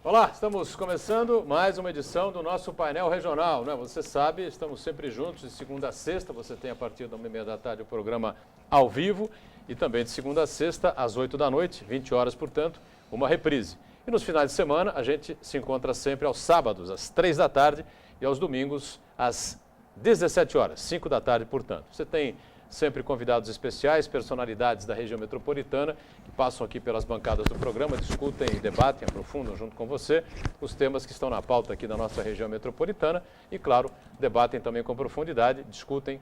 Olá, estamos começando mais uma edição do nosso painel regional, né? Você sabe, estamos sempre juntos de segunda a sexta, você tem a partir da 1h30 da tarde o programa ao vivo e também de segunda a sexta às 8 da noite, 20 horas, portanto, uma reprise. E nos finais de semana a gente se encontra sempre aos sábados às 3 da tarde e aos domingos às 17 horas, 5 da tarde, portanto. Você tem sempre convidados especiais, personalidades da região metropolitana, que passam aqui pelas bancadas do programa, discutem e debatem, aprofundam junto com você os temas que estão na pauta aqui da nossa região metropolitana e, claro, debatem também com profundidade, discutem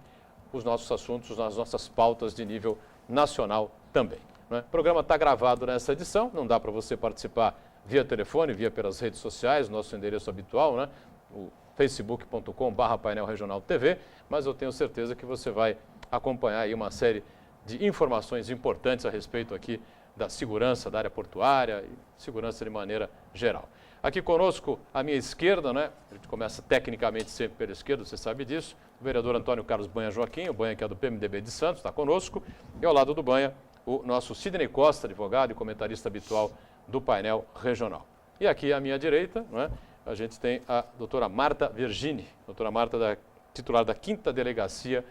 os nossos assuntos, as nossas pautas de nível nacional também. Né? O programa está gravado nessa edição, não dá para você participar via telefone, via pelas redes sociais, nosso endereço habitual, né? O facebook.com/painel regional TV, mas eu tenho certeza que você vai acompanhar aí uma série de informações importantes a respeito aqui da segurança da área portuária e segurança de maneira geral. Aqui conosco, à minha esquerda, né? A gente começa tecnicamente sempre pela esquerda, você sabe disso, o vereador Antônio Carlos Banha Joaquim, o Banha que é do PMDB de Santos, está conosco, e ao lado do Banha, o nosso Sidney Costa, advogado e comentarista habitual do painel regional. E aqui à minha direita, não é? A gente tem a doutora Marta Virgini, doutora Marta, titular da 5ª Delegacia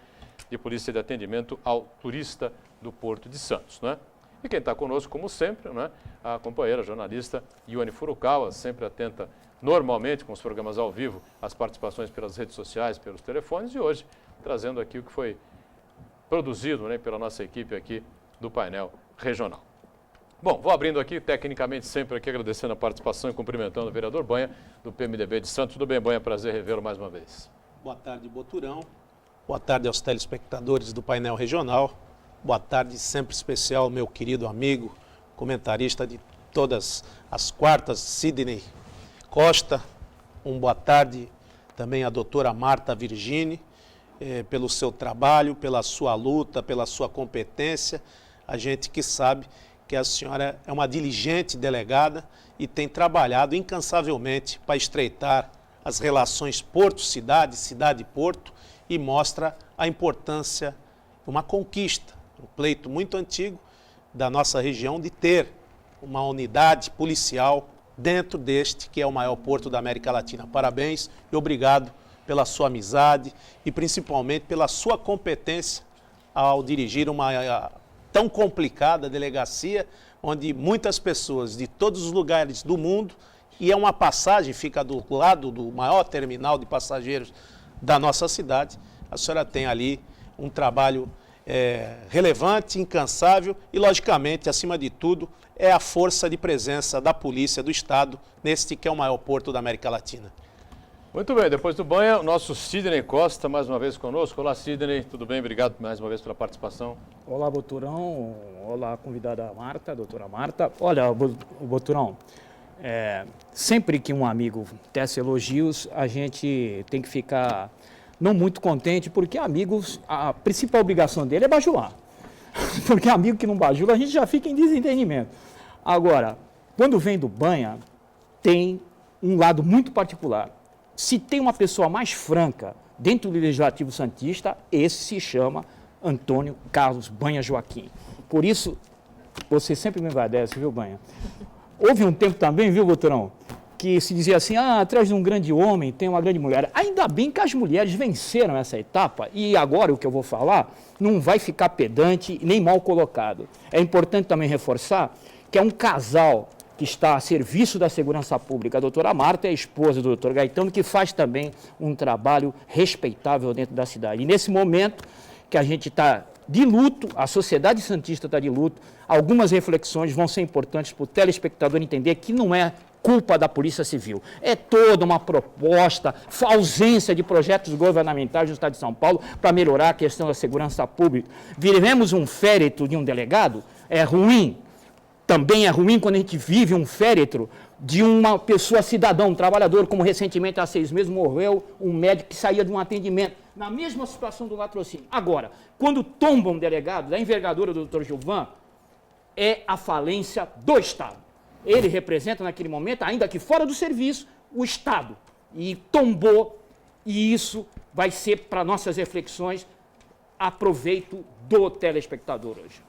de Polícia de Atendimento ao Turista do Porto de Santos. Né? E quem está conosco, como sempre, né? A companheira jornalista Ioane Furukawa, sempre atenta normalmente com os programas ao vivo, as participações pelas redes sociais, pelos telefones, e hoje trazendo aqui o que foi produzido, né, pela nossa equipe aqui do painel regional. Bom, vou abrindo aqui, tecnicamente sempre aqui, agradecendo a participação e cumprimentando o vereador Banha, do PMDB de Santos. Tudo bem, Banha? Prazer revê-lo mais uma vez. Boa tarde, Boturão. Boa tarde aos telespectadores do painel regional. Boa tarde, sempre especial, meu querido amigo, comentarista de todas as quartas, Sidney Costa. Boa tarde também à doutora Marta Virgini, pelo seu trabalho, pela sua luta, pela sua competência. A gente que sabe que a senhora é uma diligente delegada e tem trabalhado incansavelmente para estreitar as relações Porto-Cidade, Cidade-Porto, e mostra a importância, uma conquista, um pleito muito antigo da nossa região de ter uma unidade policial dentro deste que é o maior porto da América Latina. Parabéns e obrigado pela sua amizade e principalmente pela sua competência ao dirigir uma tão complicada delegacia, onde muitas pessoas de todos os lugares do mundo, e é uma passagem, fica do lado do maior terminal de passageiros da nossa cidade. A senhora tem ali um trabalho relevante, incansável e, logicamente, acima de tudo, é a força de presença da polícia do Estado neste que é o maior porto da América Latina. Muito bem, depois do Banha, o nosso Sidney Costa, mais uma vez conosco. Olá, Sidney, tudo bem? Obrigado mais uma vez pela participação. Olá, Boturão. Olá, convidada Marta, a doutora Marta. Olha, Boturão, sempre que um amigo tece elogios, a gente tem que ficar não muito contente, porque amigos, a principal obrigação dele é bajular. Porque amigo que não bajula, a gente já fica em desentendimento. Agora, quando vem do Banha, tem um lado muito particular. Se tem uma pessoa mais franca dentro do Legislativo Santista, esse se chama Antônio Carlos Banha Joaquim. Por isso, você sempre me agradece, viu, Banha? Houve um tempo também, viu, Boturão, que se dizia assim, atrás de um grande homem tem uma grande mulher. Ainda bem que as mulheres venceram essa etapa e agora o que eu vou falar não vai ficar pedante nem mal colocado. É importante também reforçar que é um casal que está a serviço da segurança pública. A doutora Marta é a esposa do doutor Gaetano, que faz também um trabalho respeitável dentro da cidade. E nesse momento que a gente está de luto, a sociedade santista está de luto, algumas reflexões vão ser importantes para o telespectador entender que não é culpa da Polícia Civil. É toda uma proposta, ausência de projetos governamentais no Estado de São Paulo para melhorar a questão da segurança pública. Viremos um féretro de um delegado? É ruim. Também é ruim quando a gente vive um féretro de uma pessoa cidadã, um trabalhador, como recentemente, há 6 meses, morreu um médico que saía de um atendimento, na mesma situação do latrocínio. Agora, quando tomba um delegado, da envergadura do Dr. Gilvan, é a falência do Estado. Ele representa, naquele momento, ainda que fora do serviço, o Estado. E tombou, e isso vai ser, para nossas reflexões, a proveito do telespectador hoje.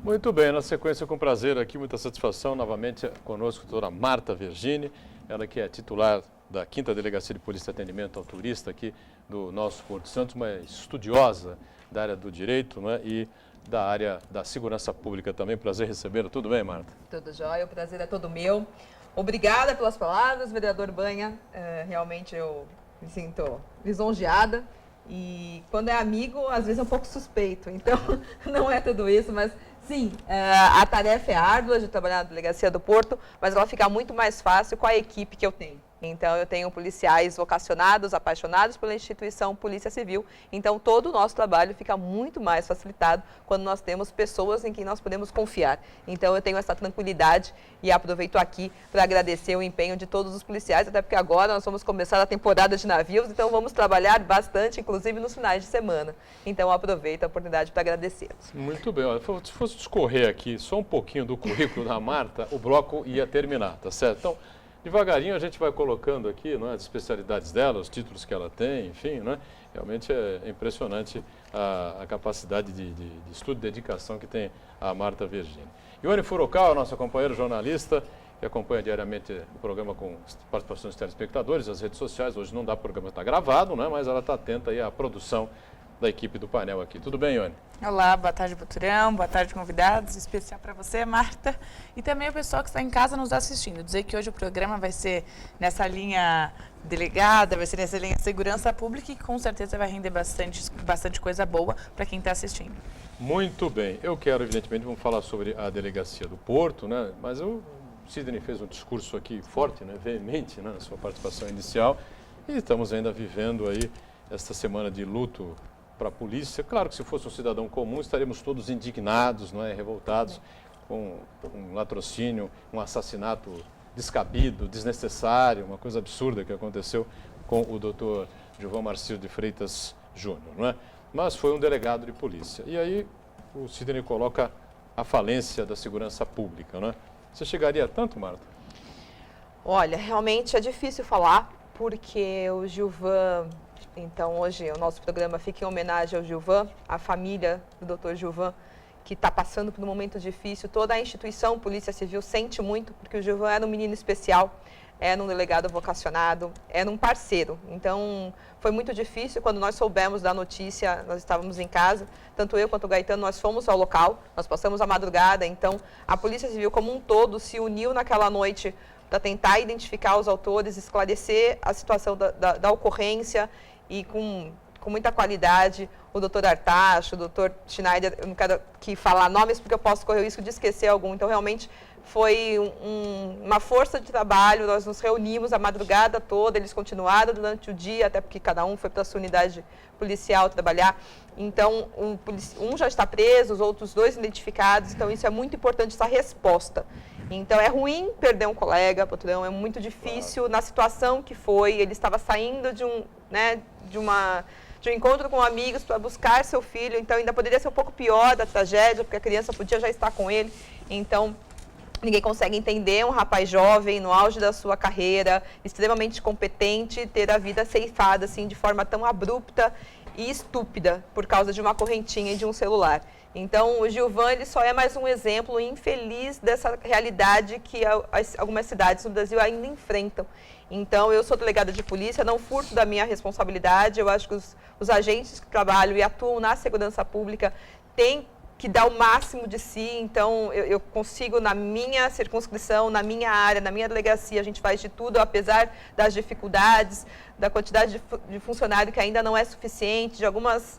Muito bem, na sequência, com prazer aqui, muita satisfação, novamente conosco, a doutora Marta Virgini, ela que é titular da 5ª Delegacia de Polícia de Atendimento ao Turista aqui do nosso Porto Santos, uma estudiosa da área do direito, né, e da área da segurança pública também. Prazer recebê-la. Tudo bem, Marta? Tudo jóia, o prazer é todo meu. Obrigada pelas palavras, vereador Banha. Realmente eu me sinto lisonjeada. E quando é amigo, às vezes é um pouco suspeito. Então, não é tudo isso, mas sim, a tarefa é árdua de trabalhar na Delegacia do Porto, mas ela fica muito mais fácil com a equipe que eu tenho. Então, eu tenho policiais vocacionados, apaixonados pela instituição Polícia Civil. Então, todo o nosso trabalho fica muito mais facilitado quando nós temos pessoas em quem nós podemos confiar. Então, eu tenho essa tranquilidade e aproveito aqui para agradecer o empenho de todos os policiais, até porque agora nós vamos começar a temporada de navios, então vamos trabalhar bastante, inclusive nos finais de semana. Então, aproveito a oportunidade para agradecê-los. Muito bem. Olha, se fosse discorrer aqui só um pouquinho do currículo da Marta, o bloco ia terminar, tá certo? Então, devagarinho a gente vai colocando aqui, não é, as especialidades dela, os títulos que ela tem, enfim, né? Realmente é impressionante a capacidade de estudo e dedicação que tem a Marta Virgínia. Ione Furukawa, nossa companheira jornalista, que acompanha diariamente o programa com participação dos telespectadores, as redes sociais. Hoje não dá, o programa está gravado, né? Mas ela está atenta aí à produção da equipe do painel aqui. Tudo bem, Ione? Olá, boa tarde, Boturão, boa tarde, convidados, especial para você, Marta, e também o pessoal que está em casa nos assistindo. Dizer que hoje o programa vai ser nessa linha delegada, vai ser nessa linha segurança pública e com certeza vai render bastante coisa boa para quem está assistindo. Muito bem. Eu quero, evidentemente, vamos falar sobre a Delegacia do Porto, né? Mas o Sidney fez um discurso aqui forte, né? Veemente, né? Na sua participação inicial, e estamos ainda vivendo aí esta semana de luto para a polícia. Claro que se fosse um cidadão comum, estaríamos todos indignados, não é? Revoltados com um latrocínio, um assassinato descabido, desnecessário, uma coisa absurda que aconteceu com o doutor Gilvan Marcílio de Freitas Júnior, não é? Mas foi um delegado de polícia. E aí o Sidney coloca a falência da segurança pública, não é? Você chegaria a tanto, Marta? Olha, realmente é difícil falar, porque o Gilvan... Então, hoje, o nosso programa fica em homenagem ao Gilvan, à família do Dr. Gilvan, que está passando por um momento difícil. Toda a instituição Polícia Civil sente muito, porque o Gilvan era um menino especial, era um delegado vocacionado, era um parceiro. Então, foi muito difícil. Quando nós soubemos da notícia, nós estávamos em casa, tanto eu quanto o Gaetano, nós fomos ao local, nós passamos a madrugada. Então, a Polícia Civil como um todo se uniu naquela noite para tentar identificar os autores, esclarecer a situação da ocorrência. E com muita qualidade, o doutor Artacho, o doutor Schneider, eu não quero aqui falar nomes porque eu posso correr o risco de esquecer algum. Então, realmente, foi uma força de trabalho, nós nos reunimos a madrugada toda, eles continuaram durante o dia, até porque cada um foi para a sua unidade policial trabalhar. Então, um já está preso, os outros 2 identificados, então isso é muito importante, essa resposta. Então, é ruim perder um colega, patrão, é muito difícil na situação que foi, ele estava saindo de um encontro com amigos para buscar seu filho, então ainda poderia ser um pouco pior da tragédia, porque a criança podia já estar com ele. Então, ninguém consegue entender um rapaz jovem, no auge da sua carreira, extremamente competente, ter a vida ceifada assim, de forma tão abrupta e estúpida, por causa de uma correntinha e de um celular. Então, o Gilvan ele só é mais um exemplo infeliz dessa realidade que algumas cidades no Brasil ainda enfrentam. Então, eu sou delegada de polícia, não furto da minha responsabilidade. Eu acho que os agentes que trabalham e atuam na segurança pública têm que dar o máximo de si. Então, eu consigo, na minha circunscrição, na minha área, na minha delegacia, a gente faz de tudo, apesar das dificuldades, da quantidade de funcionário que ainda não é suficiente, de alguns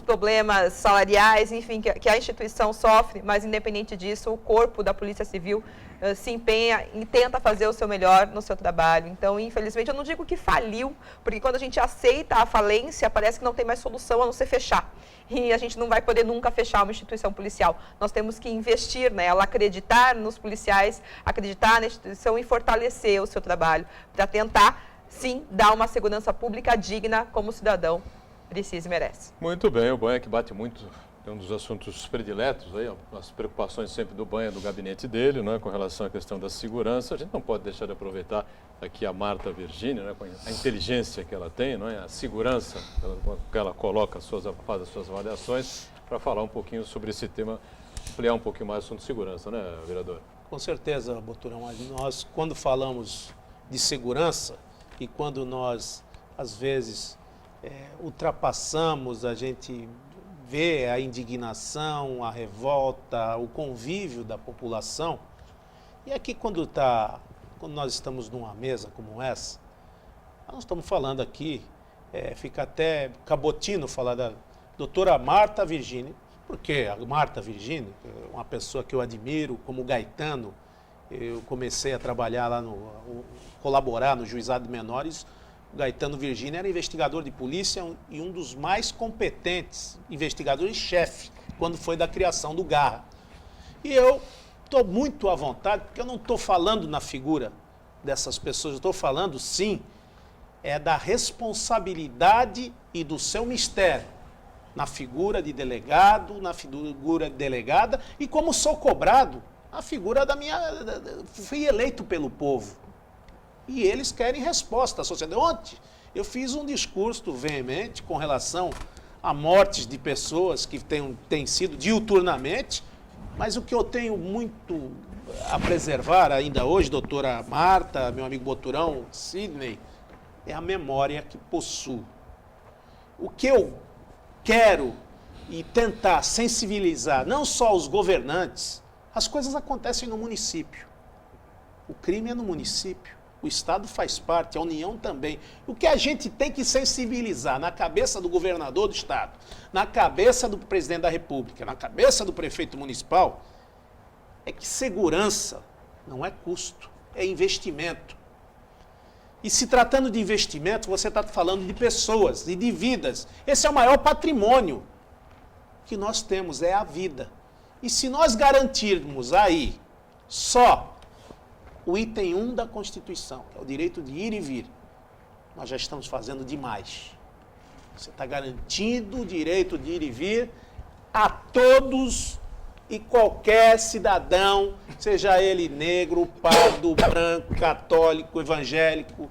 problemas salariais, enfim, que a instituição sofre, mas independente disso, o corpo da Polícia Civil se empenha e tenta fazer o seu melhor no seu trabalho. Então, infelizmente, eu não digo que faliu, porque quando a gente aceita a falência, parece que não tem mais solução a não ser fechar. E a gente não vai poder nunca fechar uma instituição policial. Nós temos que investir nela, acreditar nos policiais, acreditar na instituição e fortalecer o seu trabalho, para tentar, sim, dar uma segurança pública digna como o cidadão precisa e merece. Muito bem, o Banha que bate muito, é um dos assuntos prediletos, aí, as preocupações sempre do Banha, do gabinete dele, né, com relação à questão da segurança. A gente não pode deixar de aproveitar aqui a Marta Virgínia, né, com a inteligência que ela tem, né, a segurança que ela coloca, faz as suas avaliações, para falar um pouquinho sobre esse tema, ampliar um pouquinho mais o assunto de segurança, né, vereador? Com certeza, Boturão. Nós, quando falamos de segurança, e quando nós, às vezes, ultrapassamos, a gente vê a indignação, a revolta, o convívio da população. E aqui quando nós estamos numa mesa como essa, nós estamos falando aqui, fica até cabotino falar da doutora Marta Virgínia, porque a Marta Virgínia é uma pessoa que eu admiro, como gaetano. Eu comecei a trabalhar lá, colaborar no Juizado de Menores. O Gaetano Virgínia era investigador de polícia e um dos mais competentes investigadores-chefe quando foi da criação do Garra. E eu estou muito à vontade, porque eu não estou falando na figura dessas pessoas, eu estou falando, sim, da responsabilidade e do seu mistério na figura de delegado, na figura de delegada, e como sou cobrado, a figura fui eleito pelo povo. E eles querem resposta à sociedade. Ontem eu fiz um discurso veemente com relação a mortes de pessoas que têm sido diuturnamente, mas o que eu tenho muito a preservar ainda hoje, doutora Marta, meu amigo Boturão, Sidney, é a memória que possuo. O que eu quero e tentar sensibilizar não só os governantes, as coisas acontecem no município. O crime é no município. O Estado faz parte, a União também. O que a gente tem que sensibilizar na cabeça do governador do Estado, na cabeça do presidente da República, na cabeça do prefeito municipal, é que segurança não é custo, é investimento. E se tratando de investimento, você está falando de pessoas e de vidas. Esse é o maior patrimônio que nós temos, é a vida. E se nós garantirmos aí só o item 1 da Constituição, que é o direito de ir e vir, nós já estamos fazendo demais. Você está garantindo o direito de ir e vir a todos e qualquer cidadão, seja ele negro, pardo, branco, católico, evangélico,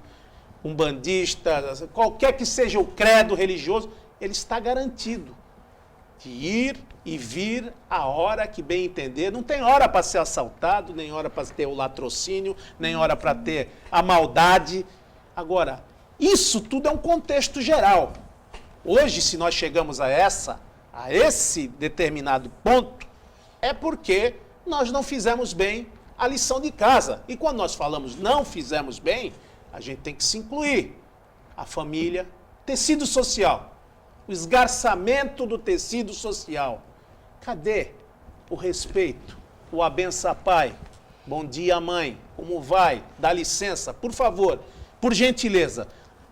umbandista, qualquer que seja o credo religioso, ele está garantido de ir e vir a hora que bem entender. Não tem hora para ser assaltado, nem hora para ter o latrocínio, nem hora para ter a maldade. Agora, isso tudo é um contexto geral. Hoje, se nós chegamos a esse determinado ponto, é porque nós não fizemos bem a lição de casa. E quando nós falamos não fizemos bem, a gente tem que se incluir. A família, tecido social, o esgarçamento do tecido social. Cadê o respeito, o abença pai, bom dia mãe, como vai, dá licença, por favor, por gentileza.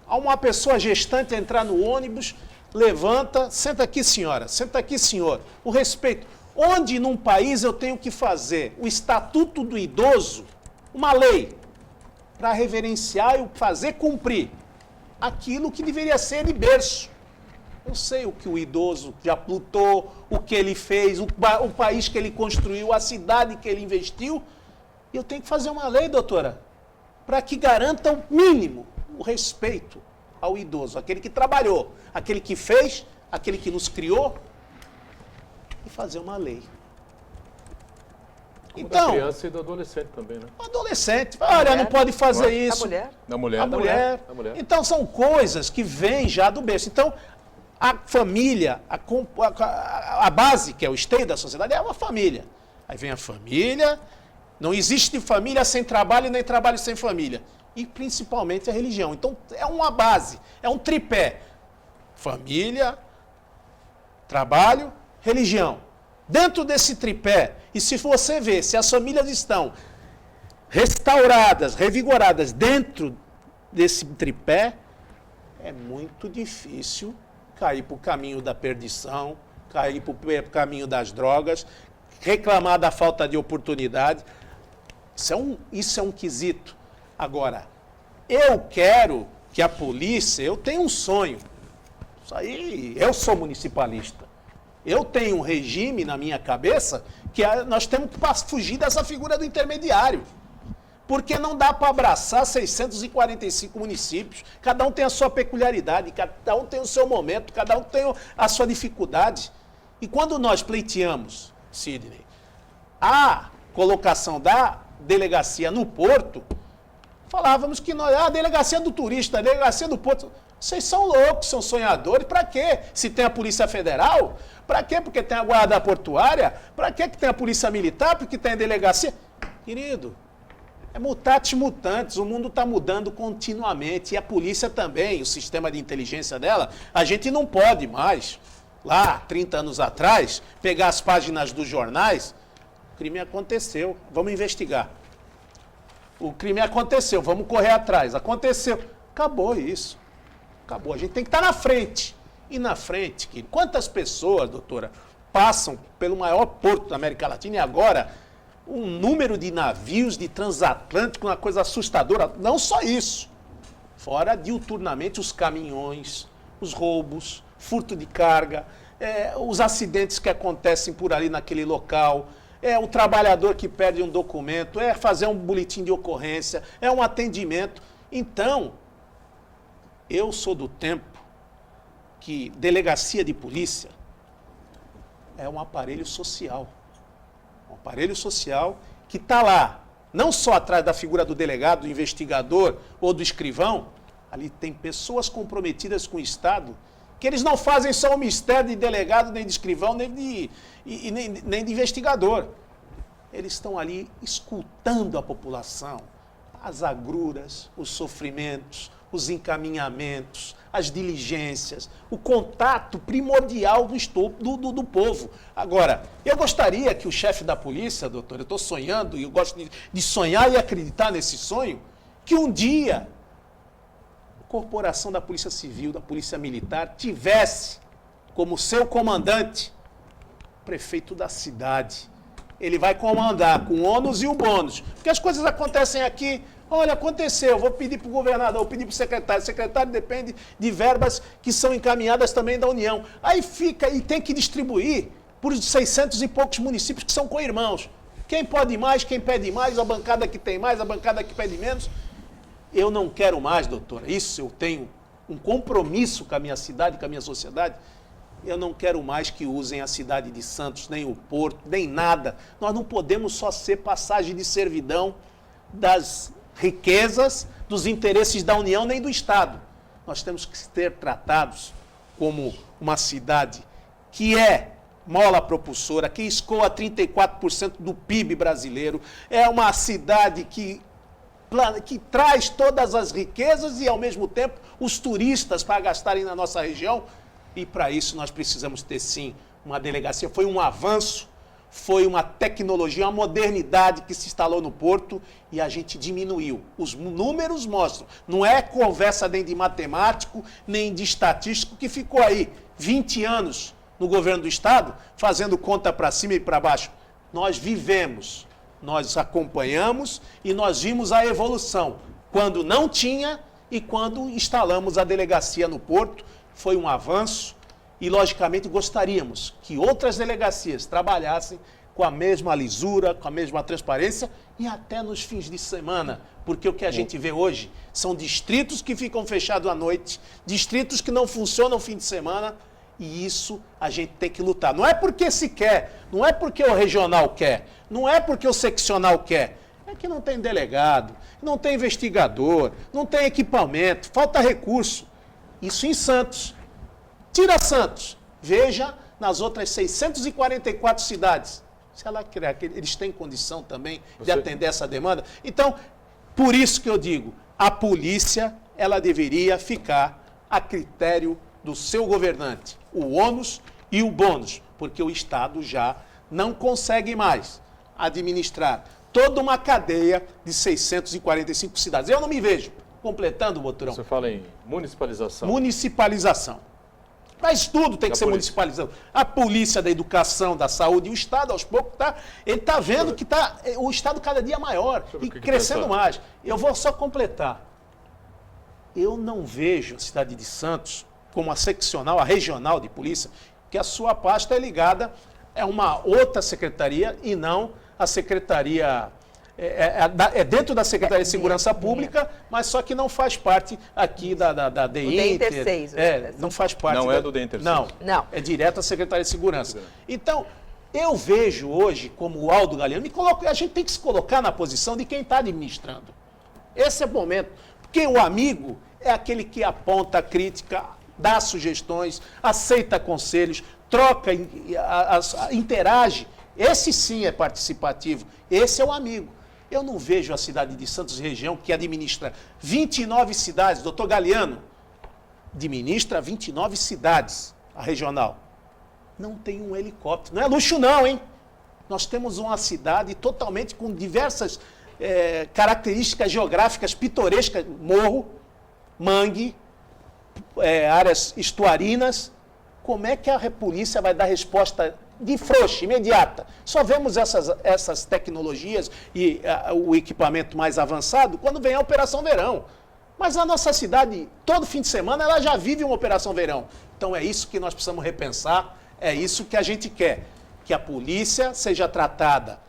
Há uma pessoa gestante entrar no ônibus, levanta, senta aqui senhora, senta aqui senhor, o respeito. Onde num país eu tenho que fazer o Estatuto do Idoso, uma lei, para reverenciar e fazer cumprir aquilo que deveria ser de berço. Eu sei o que o idoso já lutou, o que ele fez, o país que ele construiu, a cidade que ele investiu. E eu tenho que fazer uma lei, doutora, para que garanta o mínimo, o respeito ao idoso, aquele que trabalhou, aquele que fez, aquele que nos criou, e fazer uma lei. Então, da criança e do adolescente também, né? O adolescente, olha, não pode fazer isso. A mulher? Da mulher, A da mulher. mulher. Então, são coisas que vêm já do berço. Então, a família, a base, que é o esteio da sociedade, é uma família. Aí vem a família, não existe família sem trabalho, nem trabalho sem família. E principalmente a religião. Então, é uma base, é um tripé. Família, trabalho, religião. Dentro desse tripé, e se você ver, se as famílias estão restauradas, revigoradas dentro desse tripé, é muito difícil cair para o caminho da perdição, cair para o caminho das drogas, reclamar da falta de oportunidade. Isso é um quesito. Agora, eu quero que a polícia, eu tenho um sonho. Isso aí, eu sou municipalista. Eu tenho um regime na minha cabeça que nós temos que fugir dessa figura do intermediário. Porque não dá para abraçar 645 municípios. Cada um tem a sua peculiaridade, cada um tem o seu momento, cada um tem a sua dificuldade. E quando nós pleiteamos, Sidney, a colocação da delegacia no Porto, Falávamos que nós, a delegacia do turista, a delegacia do porto. Vocês são loucos, são sonhadores. Para quê? Se tem a Polícia Federal? Para quê? Porque tem a Guarda Portuária? Para quê que tem a Polícia Militar? Porque tem a delegacia? Querido, é mutatis mutandis, o mundo está mudando continuamente. E a polícia também, o sistema de inteligência dela, a gente não pode mais, lá, 30 anos atrás, pegar as páginas dos jornais, o crime aconteceu, vamos investigar. O crime aconteceu, vamos correr atrás. Aconteceu. Acabou isso. Acabou. A gente tem que estar na frente. E na frente, quantas pessoas, doutora, passam pelo maior porto da América Latina e agora um número de navios de transatlântico, uma coisa assustadora. Não só isso. Fora diuturnamente os caminhões, os roubos, furto de carga, os acidentes que acontecem por ali naquele local. É o trabalhador que perde um documento, é fazer um boletim de ocorrência, é um atendimento. Então, eu sou do tempo que delegacia de polícia é um aparelho social. Um aparelho social que está lá, não só atrás da figura do delegado, do investigador ou do escrivão, ali tem pessoas comprometidas com o Estado, que eles não fazem só o mistério de delegado, nem de escrivão, nem de investigador. Eles estão ali escutando a população, as agruras, os sofrimentos, os encaminhamentos, as diligências, o contato primordial do povo. Agora, eu gostaria que o chefe da polícia, doutor, eu estou sonhando, e eu gosto de sonhar e acreditar nesse sonho, que um dia corporação da Polícia Civil, da Polícia Militar, tivesse como seu comandante o prefeito da cidade. Ele vai comandar com o ônus e o bônus. Porque as coisas acontecem aqui, olha, aconteceu, vou pedir para o governador, vou pedir para o secretário. O secretário depende de verbas que são encaminhadas também da União. Aí fica e tem que distribuir por 600 e poucos municípios que são co-irmãos. Quem pode mais, quem pede mais, a bancada que tem mais, a bancada que pede menos. Eu não quero mais, doutora, isso eu tenho um compromisso com a minha cidade, com a minha sociedade. Eu não quero mais que usem a cidade de Santos, nem o Porto, nem nada. Nós não podemos só ser passagem de servidão das riquezas, dos interesses da União, nem do Estado. Nós temos que ser tratados como uma cidade que é mola propulsora, que escoa 34% do PIB brasileiro. É uma cidade que traz todas as riquezas e, ao mesmo tempo, os turistas para gastarem na nossa região. E, para isso, nós precisamos ter, sim, uma delegacia. Foi um avanço, foi uma tecnologia, uma modernidade que se instalou no Porto e a gente diminuiu. Os números mostram. Não é conversa nem de matemático, nem de estatístico, que ficou aí 20 anos no governo do Estado, fazendo conta para cima e para baixo. Nós vivemos. Nós acompanhamos e nós vimos a evolução, quando não tinha e quando instalamos a delegacia no Porto. Foi um avanço e, logicamente, gostaríamos que outras delegacias trabalhassem com a mesma lisura, com a mesma transparência e até nos fins de semana, porque o que a gente vê hoje são distritos que ficam fechados à noite, distritos que não funcionam fim de semana. E isso a gente tem que lutar. Não é porque se quer, não é porque o regional quer, não é porque o seccional quer. É que não tem delegado, não tem investigador, não tem equipamento, falta recurso. Isso em Santos. Tira Santos. Veja nas outras 644 cidades. Se ela quer, eles têm condição também de atender essa demanda. Então, por isso que eu digo, a polícia, ela deveria ficar a critério do seu governante, o ônus e o bônus, porque o Estado já não consegue mais administrar toda uma cadeia de 645 cidades. Eu não me vejo completando, Boturão. Você fala em municipalização. Municipalização. Mas tudo tem que ser municipalizado. A polícia da educação, da saúde, e o Estado, aos poucos, ele está vendo que o Estado cada dia maior e crescendo mais. Eu vou só completar. Eu não vejo a cidade de Santos como a seccional, a regional de polícia, que a sua pasta é ligada a uma outra secretaria e não a secretaria, dentro da Secretaria de Segurança Pública, mas só que não faz parte aqui da DINTER. O DINTER 6. Não faz parte. Não é do DINTER 6. Não, é direto à Secretaria de Segurança. Então, eu vejo hoje, como o Aldo Galeano, a gente tem que se colocar na posição de quem está administrando. Esse é o momento. Porque o amigo é aquele que aponta a crítica, dá sugestões, aceita conselhos, troca, interage. Esse sim é participativo. Esse é o amigo. Eu não vejo a cidade de Santos região, que administra 29 cidades, doutor Galeano, administra 29 cidades, a regional. Não tem um helicóptero. Não é luxo não, hein? Nós temos uma cidade totalmente com diversas características geográficas pitorescas, morro, mangue, áreas estuarinas. Como é que a polícia vai dar resposta de frouxa, imediata? Só vemos essas tecnologias e o equipamento mais avançado quando vem a Operação Verão. Mas a nossa cidade, todo fim de semana, ela já vive uma Operação Verão. Então é isso que nós precisamos repensar, é isso que a gente quer. Que a polícia seja tratada,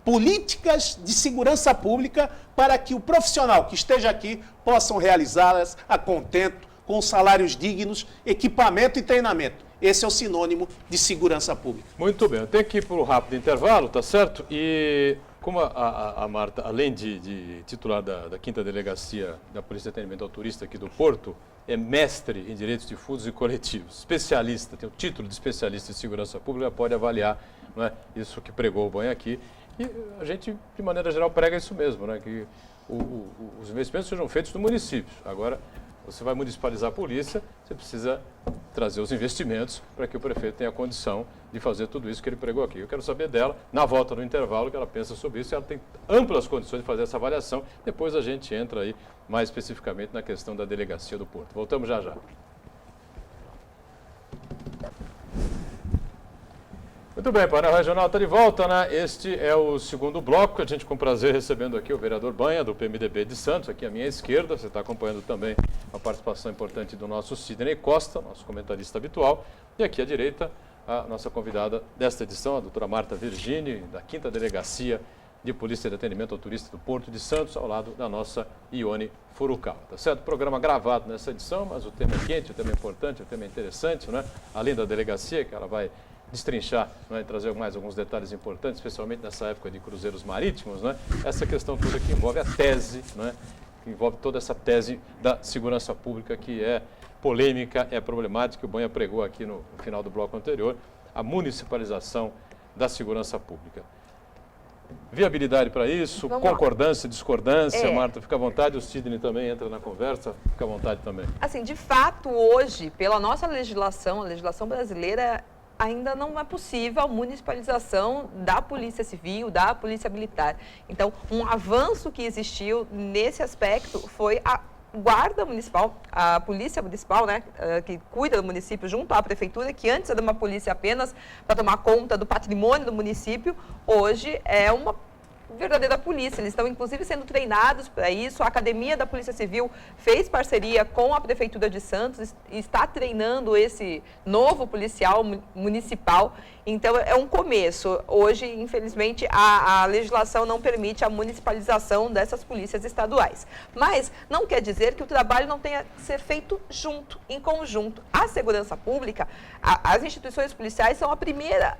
políticas de segurança pública, para que o profissional que esteja aqui possam realizá-las a contento, com salários dignos, equipamento e treinamento. Esse é o sinônimo de segurança pública. Muito bem, eu tenho que ir para o rápido intervalo, tá certo? E como a Marta, além de titular da 5ª Delegacia da Polícia de Atendimento ao Turista aqui do Porto, é mestre em Direitos Difusos e Coletivos, especialista, tem o título de especialista em segurança pública, pode avaliar, não é, isso que pregou o banho aqui. E a gente, de maneira geral, prega isso mesmo, né, que os investimentos sejam feitos no município. Agora, você vai municipalizar a polícia, você precisa trazer os investimentos para que o prefeito tenha condição de fazer tudo isso que ele pregou aqui. Eu quero saber dela, na volta do intervalo, o que ela pensa sobre isso. Ela tem amplas condições de fazer essa avaliação. Depois a gente entra aí mais especificamente na questão da delegacia do Porto. Voltamos já já. Muito bem, painel regional está de volta, né? Este é o segundo bloco, a gente com prazer recebendo aqui o vereador Banha, do PMDB de Santos, aqui à minha esquerda. Você está acompanhando também a participação importante do nosso Sidney Costa, nosso comentarista habitual. E aqui à direita, a nossa convidada desta edição, a doutora Marta Virgini, da 5ª Delegacia de Polícia de Atendimento ao Turista do Porto de Santos, ao lado da nossa Ione Furukawa. Tá certo? Programa gravado nessa edição, mas o tema é quente, o tema é importante, o tema é interessante, né? Além da delegacia, que ela vai destrinchar, né, e trazer mais alguns detalhes importantes, especialmente nessa época de cruzeiros marítimos, né, essa questão toda que envolve a tese, né, que envolve toda essa tese da segurança pública, que é polêmica, é problemática, o Banha pregou aqui no final do bloco anterior, a municipalização da segurança pública. Viabilidade para isso, concordância, discordância, Marta, fica à vontade, o Sidney também entra na conversa, fica à vontade também. Assim, de fato, hoje, pela nossa legislação, a legislação brasileira, ainda não é possível a municipalização da Polícia Civil, da Polícia Militar. Então, um avanço que existiu nesse aspecto foi a Guarda Municipal, a Polícia Municipal, né, que cuida do município junto à Prefeitura, que antes era uma polícia apenas para tomar conta do patrimônio do município, hoje é uma verdadeira polícia. Eles estão, inclusive, sendo treinados para isso. A Academia da Polícia Civil fez parceria com a Prefeitura de Santos e está treinando esse novo policial municipal. Então, é um começo. Hoje, infelizmente, a legislação não permite a municipalização dessas polícias estaduais. Mas não quer dizer que o trabalho não tenha que ser feito junto, em conjunto. A segurança pública, as instituições policiais são a primeira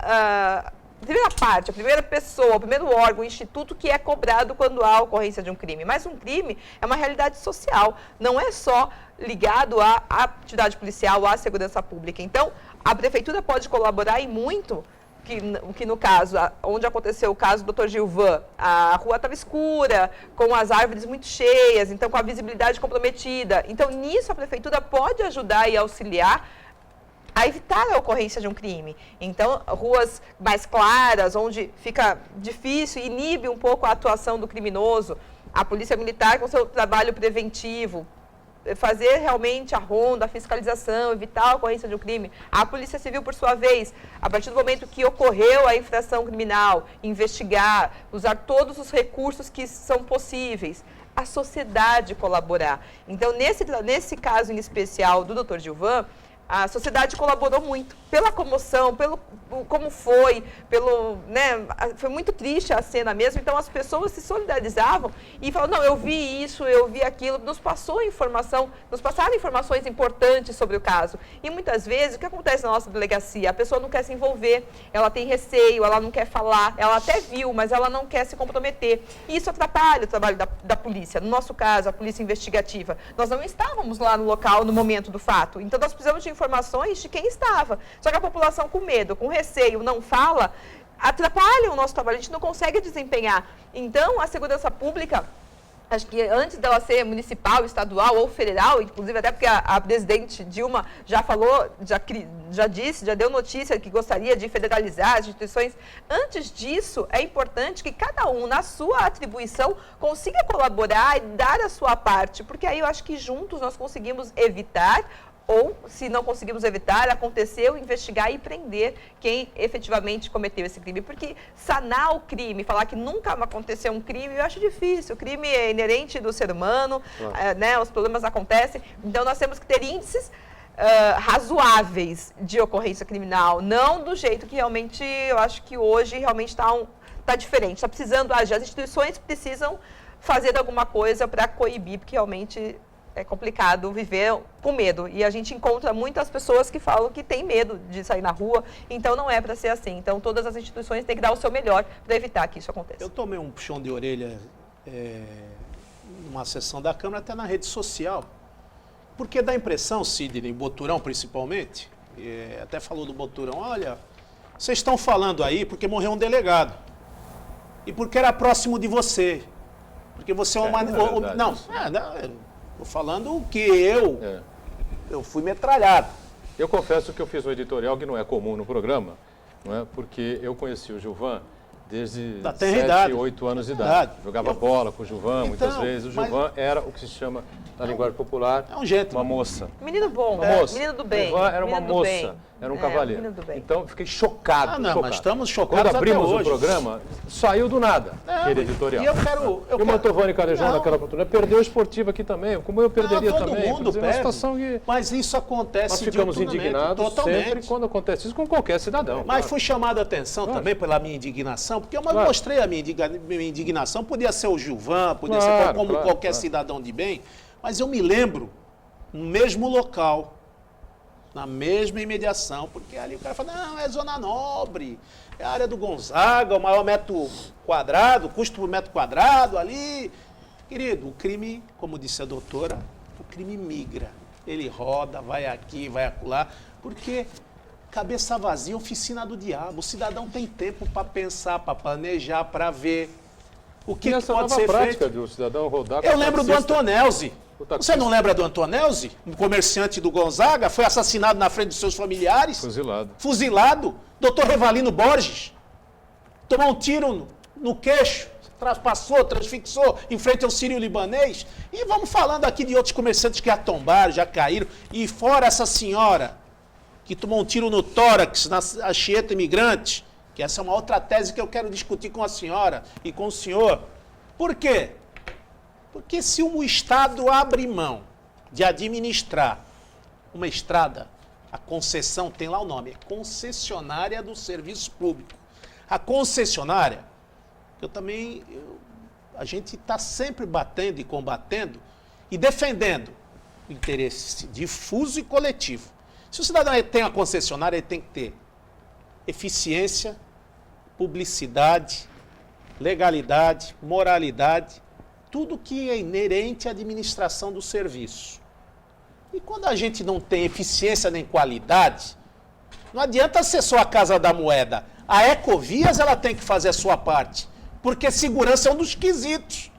parte, a primeira pessoa, o primeiro órgão, o instituto que é cobrado quando há ocorrência de um crime. Mas um crime é uma realidade social, não é só ligado à atividade policial, à segurança pública. Então, a prefeitura pode colaborar e muito, que no caso, onde aconteceu o caso do Dr. Gilvan, a rua estava escura, com as árvores muito cheias, então com a visibilidade comprometida. Então, nisso a prefeitura pode ajudar e auxiliar a evitar a ocorrência de um crime. Então, ruas mais claras, onde fica difícil e inibe um pouco a atuação do criminoso, a Polícia Militar com seu trabalho preventivo, fazer realmente a ronda, a fiscalização, evitar a ocorrência de um crime. A Polícia Civil, por sua vez, a partir do momento que ocorreu a infração criminal, investigar, usar todos os recursos que são possíveis, a sociedade colaborar. Então, nesse caso em especial do Dr. Gilvan, A sociedade colaborou muito pela comoção, pelo como foi, foi muito triste a cena mesmo. Então as pessoas se solidarizavam e falavam, não, eu vi isso, eu vi aquilo, nos passaram informações importantes sobre o caso. E muitas vezes o que acontece na nossa delegacia? A pessoa não quer se envolver, ela tem receio, ela não quer falar, ela até viu, mas ela não quer se comprometer. E isso atrapalha o trabalho da polícia. No nosso caso, a polícia investigativa, nós não estávamos lá no local no momento do fato. Então nós precisamos de informações de quem estava. Só que a população com medo, com receio, não fala, atrapalha o nosso trabalho, a gente não consegue desempenhar. Então, a segurança pública, acho que antes dela ser municipal, estadual ou federal, inclusive até porque a presidente Dilma já falou, já deu notícia que gostaria de federalizar as instituições. Antes disso, é importante que cada um, na sua atribuição, consiga colaborar e dar a sua parte, porque aí eu acho que juntos nós conseguimos evitar, ou, se não conseguimos evitar, aconteceu, investigar e prender quem efetivamente cometeu esse crime. Porque sanar o crime, falar que nunca aconteceu um crime, eu acho difícil. O crime é inerente do ser humano, os problemas acontecem. Então, nós temos que ter índices razoáveis de ocorrência criminal, não do jeito que realmente, eu acho que hoje realmente está diferente. Está precisando agir. As instituições precisam fazer alguma coisa para coibir, porque realmente é complicado viver com medo. E a gente encontra muitas pessoas que falam que tem medo de sair na rua, então não é para ser assim. Então todas as instituições têm que dar o seu melhor para evitar que isso aconteça. Eu tomei um puxão de orelha numa sessão da Câmara, até na rede social, porque dá a impressão, Sidney, Boturão principalmente, até falou do Boturão, olha, vocês estão falando aí porque morreu um delegado e porque era próximo de você, porque você é uma... Estou falando que eu fui metralhado. Eu confesso que eu fiz um editorial que não é comum no programa, não é? Porque eu conheci o Gilvan desde 7, 8 anos de idade. Jogava bola com o Gilvan muitas vezes. O Gilvan era o que se chama, na linguagem popular, uma moça. Menino bom, uma moça. Menino do bem. O Gilvan era uma moça, era um cavalheiro. Então eu fiquei chocado. Mas estamos chocados. Quando abrimos o programa, saiu do nada aquele editorial. E o Mantovani Calejão, naquela oportunidade, perdeu o esportivo aqui também, como eu perderia também. Todo mundo perde. Uma situação que mas isso acontece nós ficamos indignados totalmente. Sempre quando acontece isso com qualquer cidadão. Mas fui chamado a atenção também pela minha indignação, porque eu mostrei a minha indignação, podia ser o Gilvan, podia ser como qualquer cidadão de bem, mas eu me lembro, no mesmo local, na mesma imediação, porque ali o cara fala, não, é zona nobre, é a área do Gonzaga, o maior metro quadrado, custo por metro quadrado ali. Querido, o crime, como disse a doutora, o crime migra. Ele roda, vai aqui, vai acolá, porque cabeça vazia, oficina do diabo. O cidadão tem tempo para pensar, para planejar, para ver o que pode ser feito. Do cidadão rodar. Eu lembro do Antonelzi. Você não lembra do Antonelzi? Um comerciante do Gonzaga, foi assassinado na frente dos seus familiares. Fuzilado. Doutor Revalino Borges tomou um tiro no queixo, traspassou, transfixou em frente ao sírio-libanês. E vamos falando aqui de outros comerciantes que já tombaram, já caíram. E fora essa senhora que tomou um tiro no tórax, na Anchieta Imigrante, que essa é uma outra tese que eu quero discutir com a senhora e com o senhor. Por quê? Porque se o Estado abre mão de administrar uma estrada, a concessão, tem lá o nome, é concessionária do serviço público. A concessionária, a gente está sempre batendo e combatendo e defendendo o interesse difuso e coletivo. Se o cidadão tem a concessionária, ele tem que ter eficiência, publicidade, legalidade, moralidade, tudo que é inerente à administração do serviço. E quando a gente não tem eficiência nem qualidade, não adianta ser só a Casa da Moeda. A Ecovias ela tem que fazer a sua parte, porque segurança é um dos quesitos.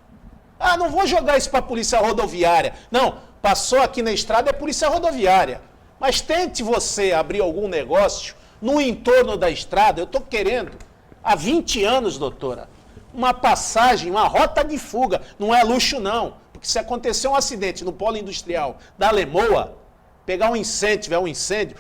Ah, não vou jogar isso para a polícia rodoviária. Não, passou aqui na estrada é polícia rodoviária. Mas tente você abrir algum negócio no entorno da estrada. Eu estou querendo, há 20 anos, doutora, uma passagem, uma rota de fuga. Não é luxo, não. Porque se acontecer um acidente no polo industrial da Lemoa, pegar um incêndio, tiver um incêndio,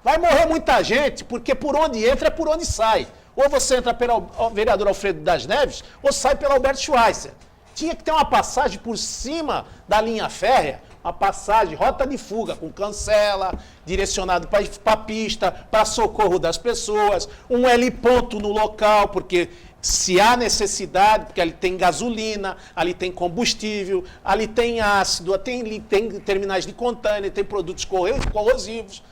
vai morrer muita gente, porque por onde entra é por onde sai. Ou você entra pelo vereador Alfredo das Neves, ou sai pelo Alberto Schweitzer. Tinha que ter uma passagem por cima da linha férrea, uma passagem, rota de fuga, com cancela, direcionado para a pista, para socorro das pessoas, um heliponto no local, porque se há necessidade, porque ali tem gasolina, ali tem combustível, ali tem ácido, tem terminais de container, tem produtos corrosivos.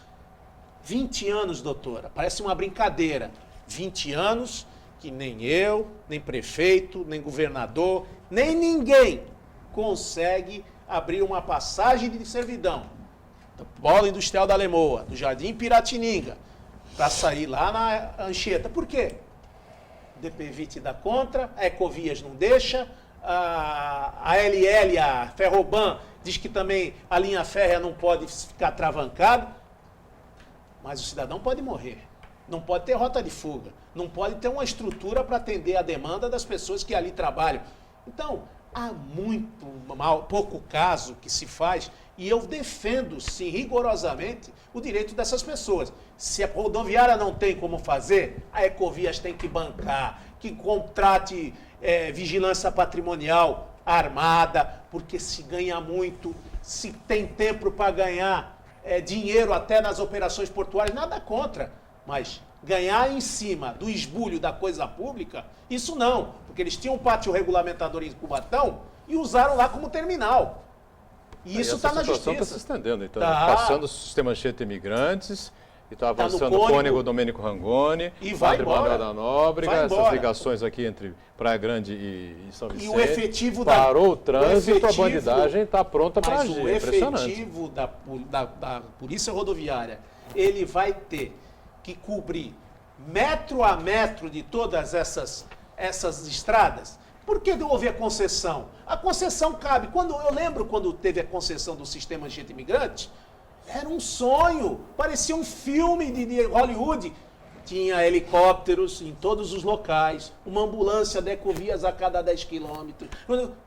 20 anos, doutora, parece uma brincadeira. 20 anos que nem eu, nem prefeito, nem governador, nem ninguém consegue abrir uma passagem de servidão do Polo Industrial da Lemoa, do Jardim Piratininga, para sair lá na Anchieta. Por quê? O DPVIT dá contra, a Ecovias não deixa, a LL, a Ferroban, diz que também a linha férrea não pode ficar travancada, mas o cidadão pode morrer. Não pode ter rota de fuga, não pode ter uma estrutura para atender a demanda das pessoas que ali trabalham. Então, há pouco caso que se faz, e eu defendo, sim, rigorosamente, o direito dessas pessoas. Se a rodoviária não tem como fazer, a Ecovias tem que bancar, que contrate vigilância patrimonial armada, porque se ganha muito, se tem tempo para ganhar dinheiro até nas operações portuárias, nada contra. Mas ganhar em cima do esbulho da coisa pública, isso não, porque eles tinham um pátio regulamentador em Cubatão e usaram lá como terminal. E isso está na justiça. A situação está se estendendo, então, tá. Passando o sistema Anchieta Imigrantes, e está avançando no o Cônego Domênico Rangoni, e vai Padre embora. Manuel da Nóbrega, Vai essas embora. ligações aqui entre Praia Grande e São Vicente. E o efetivo Parou o trânsito, a efetivo- bandidagem está pronta para Mas agir. o Impressionante. efetivo da Polícia Rodoviária, ele vai ter que cobrir metro a metro de todas essas estradas. Por que houve a concessão? A concessão cabe. Eu lembro quando teve a concessão do sistema Anchieta Imigrante, era um sonho, parecia um filme de Hollywood. Tinha helicópteros em todos os locais, uma ambulância da Ecovias a cada 10 quilômetros.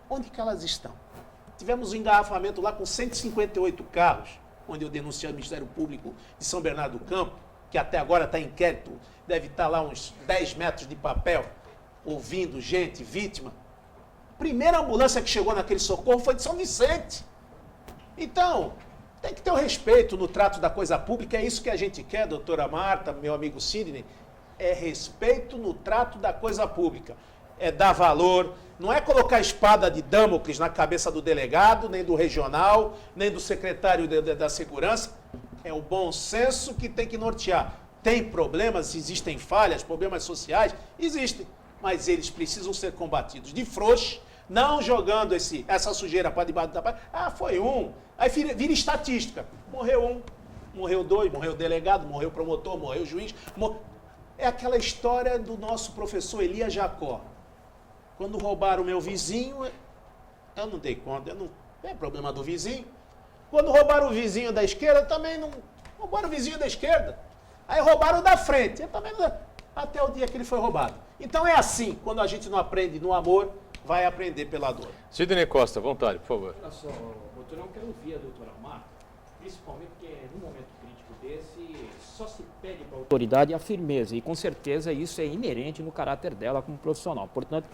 Onde que elas estão? Tivemos um engarrafamento lá com 158 carros, onde eu denunciei ao Ministério Público de São Bernardo do Campo, que até agora está em inquérito, deve estar lá uns 10 metros de papel, ouvindo gente, vítima. A primeira ambulância que chegou naquele socorro foi de São Vicente. Então, tem que ter o respeito no trato da coisa pública, é isso que a gente quer, doutora Marta, meu amigo Sidney, é respeito no trato da coisa pública. É dar valor, não é colocar a espada de Damocles na cabeça do delegado, nem do regional, nem do secretário da segurança. É o bom senso que tem que nortear. Tem problemas, existem falhas, problemas sociais, existem, mas eles precisam ser combatidos de frouxo, não jogando essa sujeira para debaixo da página. Ah, foi um. Aí vira estatística. Morreu um, morreu dois, morreu o delegado, morreu o promotor, morreu o juiz. É aquela história do nosso professor Elias Jacó. Quando roubaram o meu vizinho, eu não dei conta, não é problema do vizinho. Quando roubaram o vizinho da esquerda, também não. Roubaram o vizinho da esquerda. Aí roubaram o da frente. Eu também não, até o dia que ele foi roubado. Então é assim, quando a gente não aprende no amor, vai aprender pela dor. Sidney Costa, vontade, por favor. Olha só, doutor, eu quero ouvir a doutora Marta, principalmente porque num momento crítico desse, só se pede para a autoridade a firmeza, e com certeza isso é inerente no caráter dela como profissional. Portanto,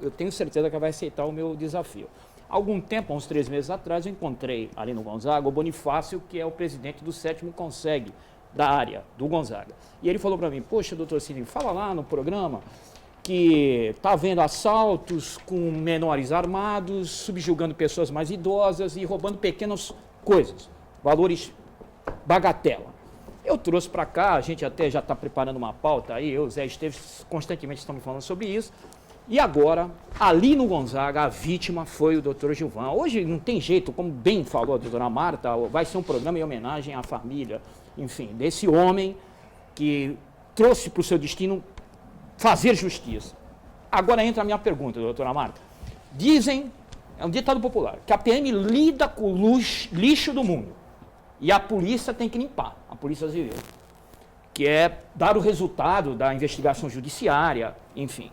eu tenho certeza que ela vai aceitar o meu desafio. Há algum tempo, há uns 3 meses atrás, eu encontrei ali no Gonzaga o Bonifácio, que é o presidente do 7º Conseg da área, do Gonzaga. E ele falou para mim, poxa, doutor Sidney, fala lá no programa que está havendo assaltos com menores armados, subjugando pessoas mais idosas e roubando pequenas coisas, valores bagatela. Eu trouxe para cá, a gente até já está preparando uma pauta aí, eu e o Zé Esteves constantemente estamos falando sobre isso, e agora, ali no Gonzaga, a vítima foi o doutor Gilvan. Hoje não tem jeito, como bem falou a doutora Marta, vai ser um programa em homenagem à família, enfim, desse homem que trouxe para o seu destino fazer justiça. Agora entra a minha pergunta, doutora Marta. Dizem, é um ditado popular, que a PM lida com o lixo do mundo e a polícia tem que limpar, a Polícia Civil, que é dar o resultado da investigação judiciária, enfim.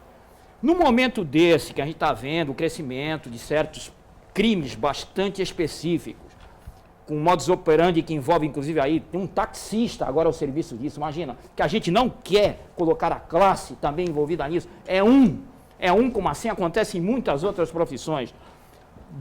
No momento desse, que a gente está vendo o crescimento de certos crimes bastante específicos, com modus operandi que envolve, inclusive, aí, tem um taxista agora ao serviço disso, imagina, que a gente não quer colocar a classe também envolvida nisso, é um, como assim acontece em muitas outras profissões.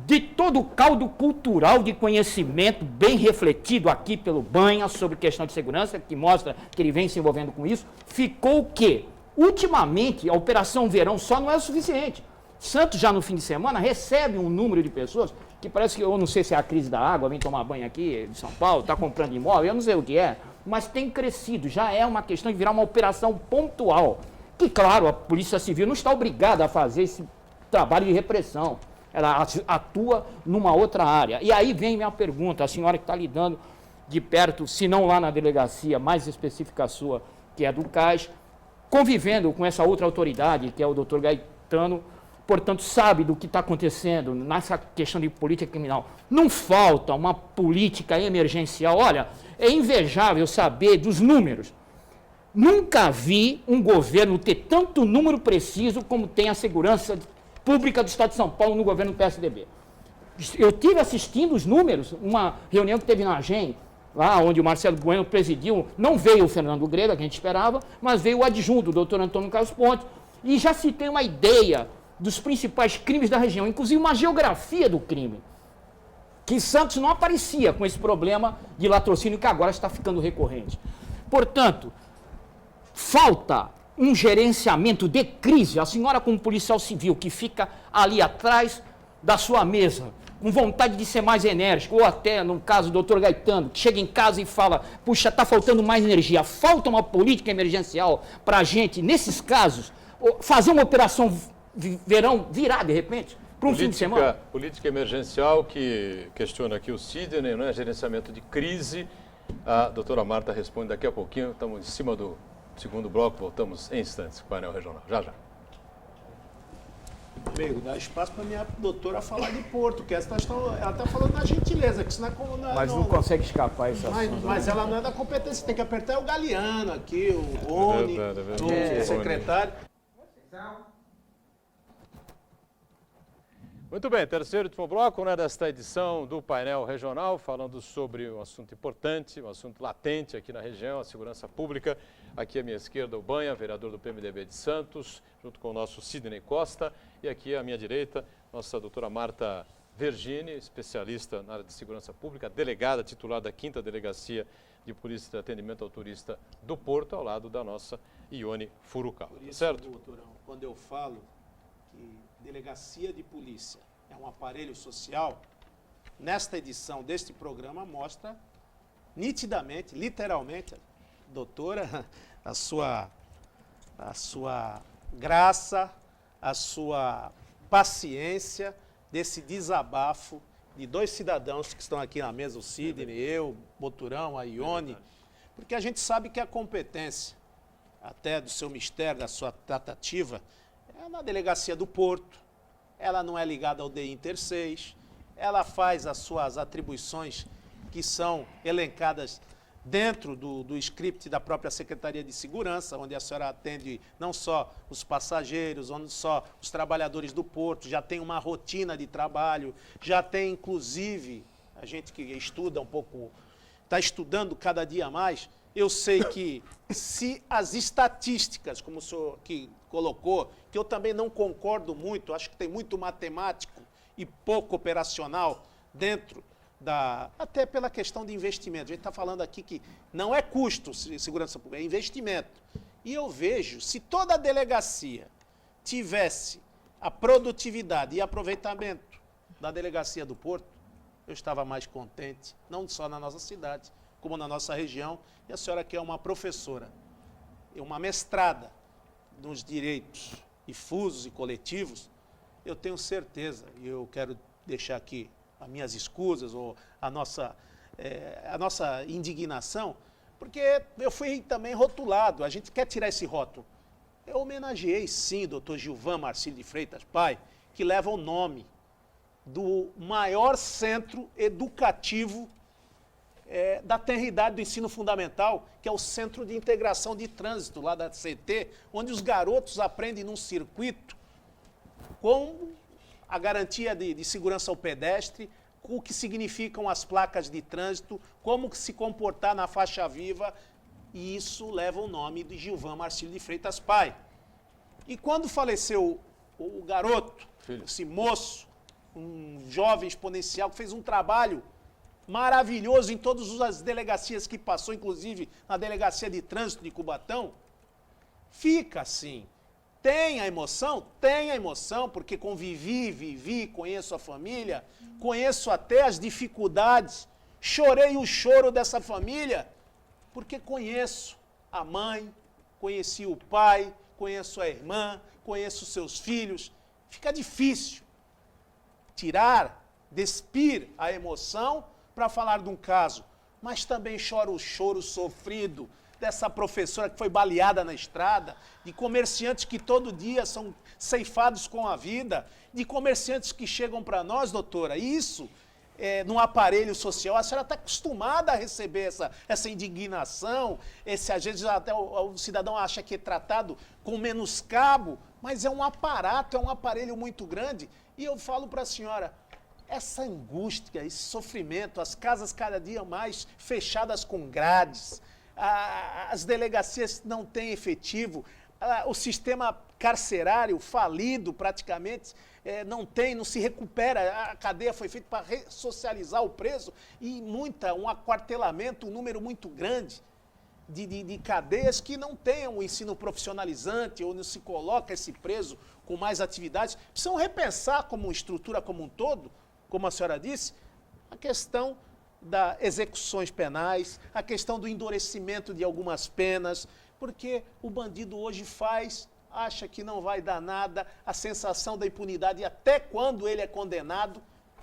de todo o caldo cultural de conhecimento bem refletido aqui pelo Banha sobre questão de segurança, que mostra que ele vem se envolvendo com isso, ficou o quê? Ultimamente, a Operação Verão só não é o suficiente. Santos, já no fim de semana, recebe um número de pessoas que parece que, eu não sei se é a crise da água, vem tomar banho aqui de São Paulo, está comprando imóvel, eu não sei o que é, mas tem crescido, já é uma questão de virar uma operação pontual. Que, claro, a Polícia Civil não está obrigada a fazer esse trabalho de repressão. Ela atua numa outra área. E aí vem minha pergunta, a senhora que está lidando de perto, se não lá na delegacia, mais específica sua, que é do CAIS, convivendo com essa outra autoridade, que é o doutor Gaetano, portanto, sabe do que está acontecendo nessa questão de política criminal. Não falta uma política emergencial. Olha, é invejável saber dos números. Nunca vi um governo ter tanto número preciso como tem a segurança pública do Estado de São Paulo no governo do PSDB. Eu tive assistindo os números, uma reunião que teve na AGEM, lá onde o Marcelo Bueno presidiu, não veio o Fernando Greda, que a gente esperava, mas veio o adjunto, o doutor Antônio Carlos Pontes, e já se tem uma ideia dos principais crimes da região, inclusive uma geografia do crime, que Santos não aparecia com esse problema de latrocínio que agora está ficando recorrente. Portanto, falta um gerenciamento de crise. A senhora, como policial civil, que fica ali atrás da sua mesa, com vontade de ser mais enérgico, ou até, no caso do doutor Gaetano, que chega em casa e fala, puxa, está faltando mais energia, falta uma política emergencial para a gente, nesses casos, fazer uma operação verão virar, de repente, para um fim de semana? Política emergencial que questiona aqui o Sidney, não é? Gerenciamento de crise. A doutora Marta responde daqui a pouquinho, estamos em cima do segundo bloco, voltamos em instantes com o painel regional. Já, já. Amigo, dá espaço para minha doutora falar de Porto, que ela está falando da gentileza, que isso não é como... Mas não consegue escapar esse assunto. Mas ela não é da competência, tem que apertar o Galeano aqui, o Rony, o secretário. Muito bem, terceiro e último bloco, né, desta edição do painel regional, falando sobre um assunto importante, um assunto latente aqui na região, a segurança pública. Aqui à minha esquerda o Banha, vereador do PMDB de Santos, junto com o nosso Sidney Costa. E aqui à minha direita, nossa doutora Marta Vergini, especialista na área de segurança pública, delegada titular da 5ª Delegacia de Polícia de Atendimento ao Turista do Porto, ao lado da nossa Ione Furukawa. Por isso, certo? doutorão, quando eu falo que delegacia de polícia é um aparelho social, nesta edição deste programa mostra nitidamente, literalmente, doutora, a sua graça, a sua paciência desse desabafo de dois cidadãos que estão aqui na mesa, o Sidney, eu, Boturão, a Ione, porque a gente sabe que a competência, até do seu mistério, da sua tratativa, é na delegacia do Porto, ela não é ligada ao DI Inter 6, ela faz as suas atribuições que são elencadas dentro do script da própria Secretaria de Segurança, onde a senhora atende não só os passageiros, onde só os trabalhadores do porto, já tem uma rotina de trabalho, já tem inclusive, a gente que estuda um pouco, está estudando cada dia mais, eu sei que se as estatísticas, como o senhor que colocou, que eu também não concordo muito, acho que tem muito matemático e pouco operacional dentro até pela questão de investimento. A gente está falando aqui que não é custo segurança pública, é investimento. E eu vejo, se toda a delegacia tivesse a produtividade e aproveitamento da delegacia do Porto, eu estava mais contente, não só na nossa cidade, como na nossa região. E a senhora que é uma professora, uma mestrada nos direitos difusos e coletivos, eu tenho certeza, e eu quero deixar aqui as minhas escusas ou a nossa indignação, porque eu fui também rotulado, a gente quer tirar esse rótulo. Eu homenageei, sim, o doutor Gilvan Marcílio de Freitas Pai, que leva o nome do maior centro educativo da tenridade do ensino fundamental, que é o Centro de Integração de Trânsito, lá da CT, onde os garotos aprendem num circuito com a garantia de segurança ao pedestre, o que significam as placas de trânsito, como se comportar na faixa viva, e isso leva o nome de Gilvan Marcílio de Freitas Pai. E quando faleceu o garoto, esse moço, um jovem exponencial que fez um trabalho maravilhoso em todas as delegacias que passou, inclusive na delegacia de trânsito de Cubatão, fica assim. Tem a emoção? Tem a emoção, porque convivi, vivi, conheço a família, conheço até as dificuldades, chorei o choro dessa família, porque conheço a mãe, conheci o pai, conheço a irmã, conheço seus filhos. Fica difícil tirar, despir a emoção para falar de um caso, mas também choro o choro sofrido dessa professora que foi baleada na estrada, de comerciantes que todo dia são ceifados com a vida, de comerciantes que chegam para nós, doutora, isso num aparelho social, a senhora está acostumada a receber essa indignação, às vezes até o cidadão acha que é tratado com menoscabo, mas é um aparato, é um aparelho muito grande, e eu falo para a senhora, essa angústia, esse sofrimento, as casas cada dia mais fechadas com grades, as delegacias não têm efetivo, o sistema carcerário falido praticamente, não se recupera, a cadeia foi feita para ressocializar o preso e um aquartelamento, um número muito grande de cadeias que não tenham um ensino profissionalizante ou não se coloca esse preso com mais atividades. Precisam repensar como estrutura como um todo, como a senhora disse, a questão das execuções penais, a questão do endurecimento de algumas penas, porque o bandido hoje acha que não vai dar nada, a sensação da impunidade, e até quando ele é condenado,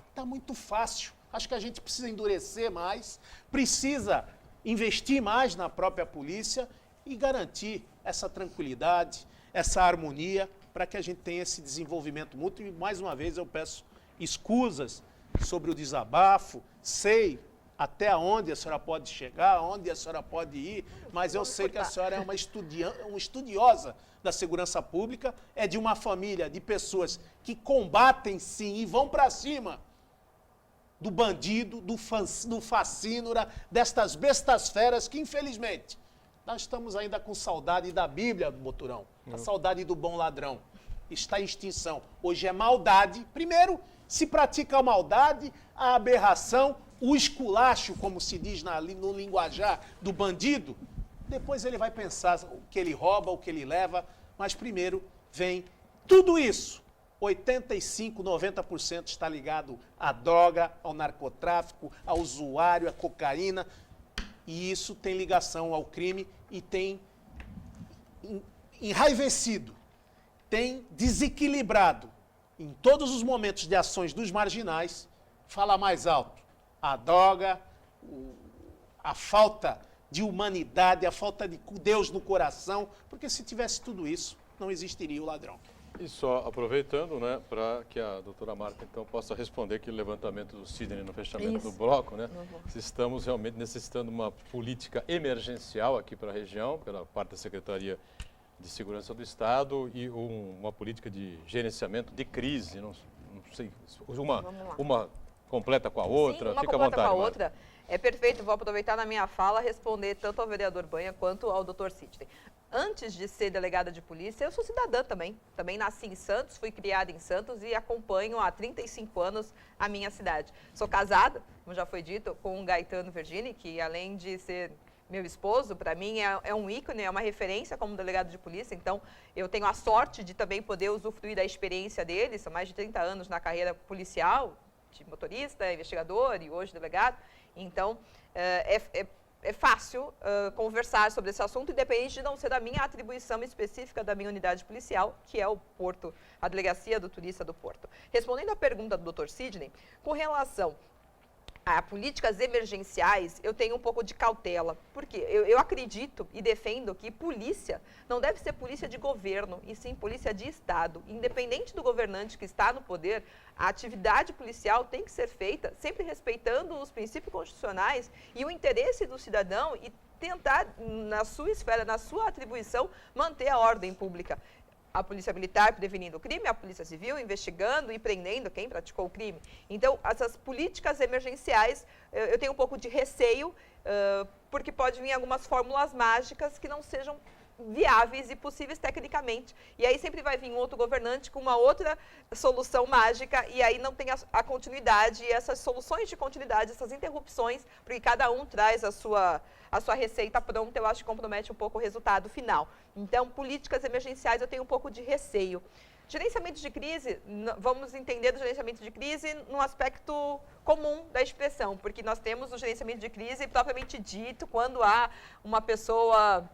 está muito fácil. Acho que a gente precisa endurecer mais, precisa investir mais na própria polícia e garantir essa tranquilidade, essa harmonia, para que a gente tenha esse desenvolvimento mútuo. E, mais uma vez, eu peço escusas sobre o desabafo, sei até onde a senhora pode chegar, onde a senhora pode ir, mas eu sei que a senhora é uma estudiosa da segurança pública, é de uma família de pessoas que combatem sim e vão para cima do bandido, do facínora, destas bestas feras que, infelizmente, nós estamos ainda com saudade da Bíblia, Boturão, a saudade do bom ladrão. Está em extinção. Hoje é maldade. Primeiro, se pratica a maldade, a aberração, o esculacho, como se diz no linguajar do bandido. Depois ele vai pensar o que ele rouba, o que ele leva, mas primeiro vem tudo isso. 85%, 90% está ligado à droga, ao narcotráfico, ao usuário, à cocaína. E isso tem ligação ao crime e tem enraivecido, tem desequilibrado em todos os momentos de ações dos marginais, fala mais alto. A droga, a falta de humanidade, a falta de Deus no coração, porque se tivesse tudo isso, não existiria o ladrão. E só aproveitando, né, para que a doutora Marta, então, possa responder aquele levantamento do Sidney no fechamento do bloco, né? Se estamos realmente necessitando de uma política emergencial aqui para a região, pela parte da Secretaria de Segurança do Estado, e uma política de gerenciamento de crise, não sei, uma completa com a outra, sim, fica à vontade. Com a outra. É perfeito, vou aproveitar na minha fala responder tanto ao vereador Banha quanto ao doutor Sidney. Antes de ser delegada de polícia, eu sou cidadã também. Também nasci em Santos, fui criada em Santos e acompanho há 35 anos a minha cidade. Sou casada, como já foi dito, com o Gaetano Vergini, que além de ser meu esposo, para mim é um ícone, é uma referência como delegado de polícia. Então, eu tenho a sorte de também poder usufruir da experiência dele. São mais de 30 anos na carreira policial, de motorista, investigador e hoje delegado. Então, é fácil conversar sobre esse assunto, independente de não ser da minha atribuição específica da minha unidade policial, que é o Porto, a Delegacia do Turista do Porto. Respondendo à pergunta do Dr. Sidney, com relação a políticas emergenciais, eu tenho um pouco de cautela, porque eu acredito e defendo que polícia não deve ser polícia de governo, e sim polícia de Estado. Independente do governante que está no poder, a atividade policial tem que ser feita sempre respeitando os princípios constitucionais e o interesse do cidadão e tentar, na sua esfera, na sua atribuição, manter a ordem pública. A polícia militar prevenindo o crime, a polícia civil investigando e prendendo quem praticou o crime. Então, essas políticas emergenciais, eu tenho um pouco de receio, porque pode vir algumas fórmulas mágicas que não sejam viáveis e possíveis tecnicamente. E aí sempre vai vir um outro governante com uma outra solução mágica e aí não tem a continuidade e essas soluções de continuidade, essas interrupções, porque cada um traz a sua receita pronta, eu acho que compromete um pouco o resultado final. Então, políticas emergenciais eu tenho um pouco de receio. Gerenciamento de crise, vamos entender do gerenciamento de crise num aspecto comum da expressão, porque nós temos o gerenciamento de crise propriamente dito quando há uma pessoa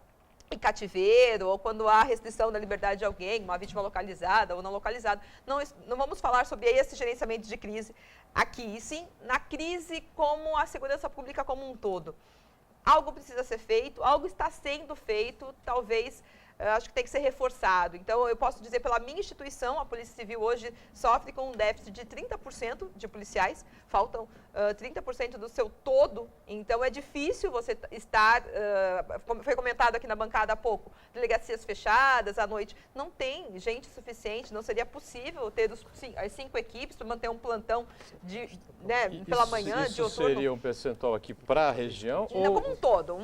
em cativeiro ou quando há restrição da liberdade de alguém, uma vítima localizada ou não localizada. Não vamos falar sobre esse gerenciamento de crise aqui, e sim na crise como a segurança pública como um todo. Algo precisa ser feito, algo está sendo feito, talvez acho que tem que ser reforçado. Então, eu posso dizer pela minha instituição, a Polícia Civil hoje sofre com um déficit de 30% de policiais, faltam 30% do seu todo, então é difícil você estar, como foi comentado aqui na bancada há pouco, delegacias fechadas à noite, não tem gente suficiente, não seria possível ter as 5 equipes para manter um plantão pela manhã, de outono. Isso seria um percentual aqui para a região? Não, como um todo,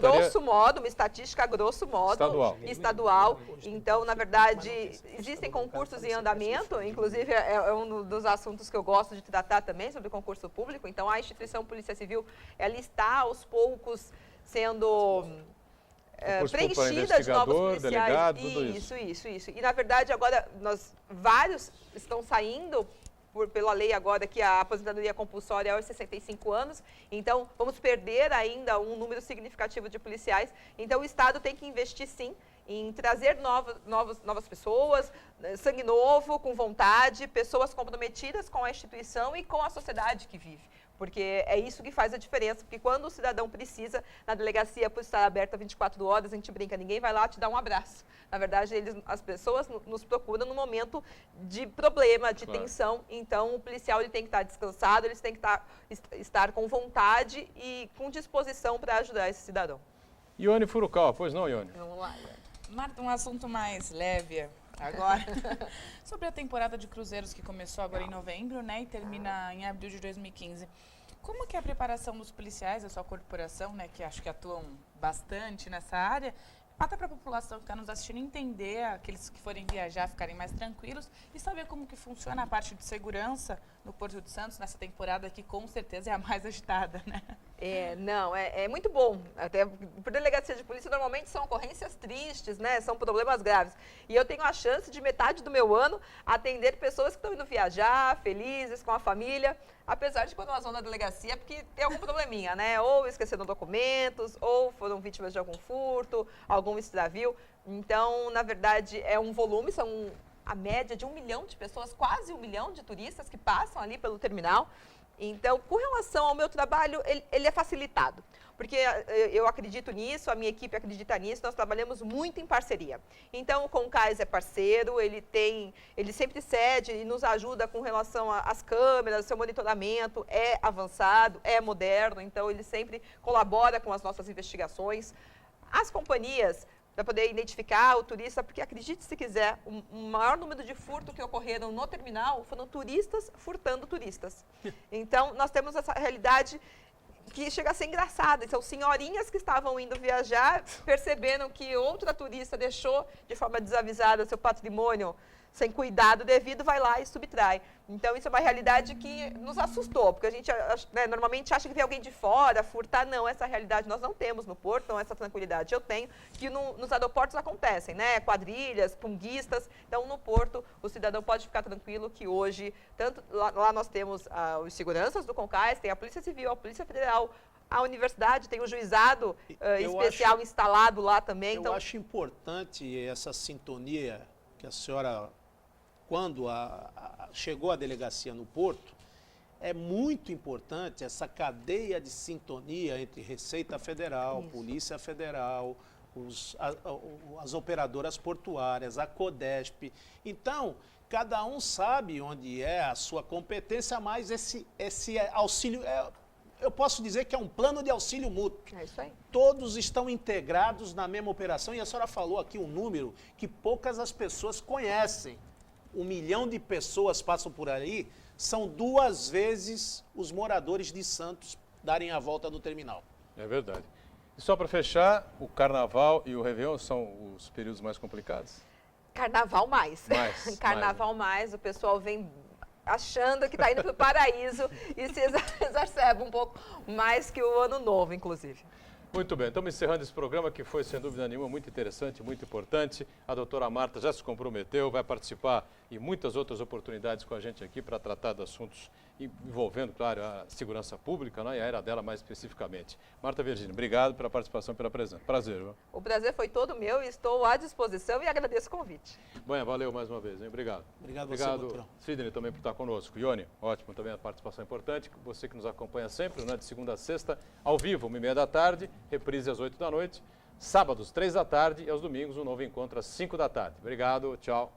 grosso modo, uma estatística grosso modo, estadual. Então, na verdade, existem concursos em andamento, inclusive é um dos assuntos que eu gosto de tratar também, sobre concurso público. Então, a instituição Polícia Civil, ela está aos poucos sendo preenchida de novos policiais. Delegado, tudo isso. Isso. E, na verdade, agora, vários estão saindo pela lei agora que a aposentadoria compulsória é aos 65 anos, então vamos perder ainda um número significativo de policiais. Então, o Estado tem que investir, sim, em trazer novas pessoas, sangue novo, com vontade, pessoas comprometidas com a instituição e com a sociedade que vive. Porque é isso que faz a diferença, porque quando o cidadão precisa, na delegacia, por estar aberta 24 horas, a gente brinca, ninguém vai lá te dar um abraço. Na verdade, as pessoas nos procuram no momento de problema, de tensão, então o policial ele tem que estar descansado, eles têm que estar com vontade e com disposição para ajudar esse cidadão. Ione Furukawa, pois não, Ione? Vamos lá, Ione. Marta, um assunto mais leve agora, sobre a temporada de cruzeiros que começou agora em novembro, né, e termina em abril de 2015. Como que é a preparação dos policiais, da sua corporação, né, que acho que atuam bastante nessa área, até para a população que está nos assistindo entender, aqueles que forem viajar ficarem mais tranquilos e saber como que funciona a parte de segurança no Porto de Santos nessa temporada que com certeza é a mais agitada, né? É muito bom. Até por delegacia de polícia, normalmente são ocorrências tristes, né? São problemas graves. E eu tenho a chance de metade do meu ano atender pessoas que estão indo viajar, felizes, com a família, apesar de quando elas vão na delegacia, porque tem algum probleminha, né? Ou esqueceram documentos, ou foram vítimas de algum furto, algum extravio. Então, na verdade, é um volume, são a média de 1 milhão de pessoas, quase 1 milhão de turistas que passam ali pelo terminal. Então, com relação ao meu trabalho, ele é facilitado, porque eu acredito nisso, a minha equipe acredita nisso, nós trabalhamos muito em parceria. Então, o Concais é parceiro, ele sempre cede e nos ajuda com relação às câmeras, seu monitoramento é avançado, é moderno, então ele sempre colabora com as nossas investigações. As companhias, para poder identificar o turista, porque acredite se quiser, o maior número de furtos que ocorreram no terminal foram turistas furtando turistas. Então, nós temos essa realidade que chega a ser engraçada. Então, senhorinhas que estavam indo viajar perceberam que outra turista deixou de forma desavisada seu patrimônio sem cuidado devido, vai lá e subtrai. Então, isso é uma realidade que nos assustou, porque a gente normalmente acha que vem alguém de fora furtar. Não, essa realidade nós não temos no Porto, então essa tranquilidade eu tenho, que nos aeroportos acontecem, né? Quadrilhas, punguistas. Então, no Porto, o cidadão pode ficar tranquilo que hoje, tanto lá nós temos os seguranças do Concais, tem a Polícia Civil, a Polícia Federal, a universidade tem o juizado especial instalado lá também. Eu acho importante essa sintonia que a senhora, quando chegou à delegacia no Porto, é muito importante essa cadeia de sintonia entre Receita Federal, isso, Polícia Federal, as operadoras portuárias, a Codesp. Então, cada um sabe onde é a sua competência, mas esse auxílio, eu posso dizer que é um plano de auxílio mútuo. É isso aí. Todos estão integrados na mesma operação, e a senhora falou aqui um número que poucas as pessoas conhecem. 1 milhão de pessoas passam por ali, são 2 vezes os moradores de Santos darem a volta no terminal. É verdade. E só para fechar, o Carnaval e o Réveillon são os períodos mais complicados? Carnaval mais. Carnaval mais. O pessoal vem achando que está indo para o paraíso e se exacerba um pouco mais que o Ano Novo, inclusive. Muito bem, estamos encerrando esse programa que foi, sem dúvida nenhuma, muito interessante, muito importante. A doutora Marta já se comprometeu, vai participar em muitas outras oportunidades com a gente aqui para tratar de assuntos envolvendo, claro, a segurança pública, né, e a área dela mais especificamente. Marta Virgínio, obrigado pela participação e pela presença. Prazer, viu? O prazer foi todo meu e estou à disposição e agradeço o convite. Bom, valeu mais uma vez, hein? Obrigado. Obrigado você, doutor. Sidney, também por estar conosco. Ione, ótimo, também a participação importante. Você que nos acompanha sempre, né, de segunda a sexta, ao vivo, 1h30 da tarde, reprise às 8 da noite, sábados, 3 da tarde e aos domingos, um novo encontro às 5 da tarde. Obrigado, tchau.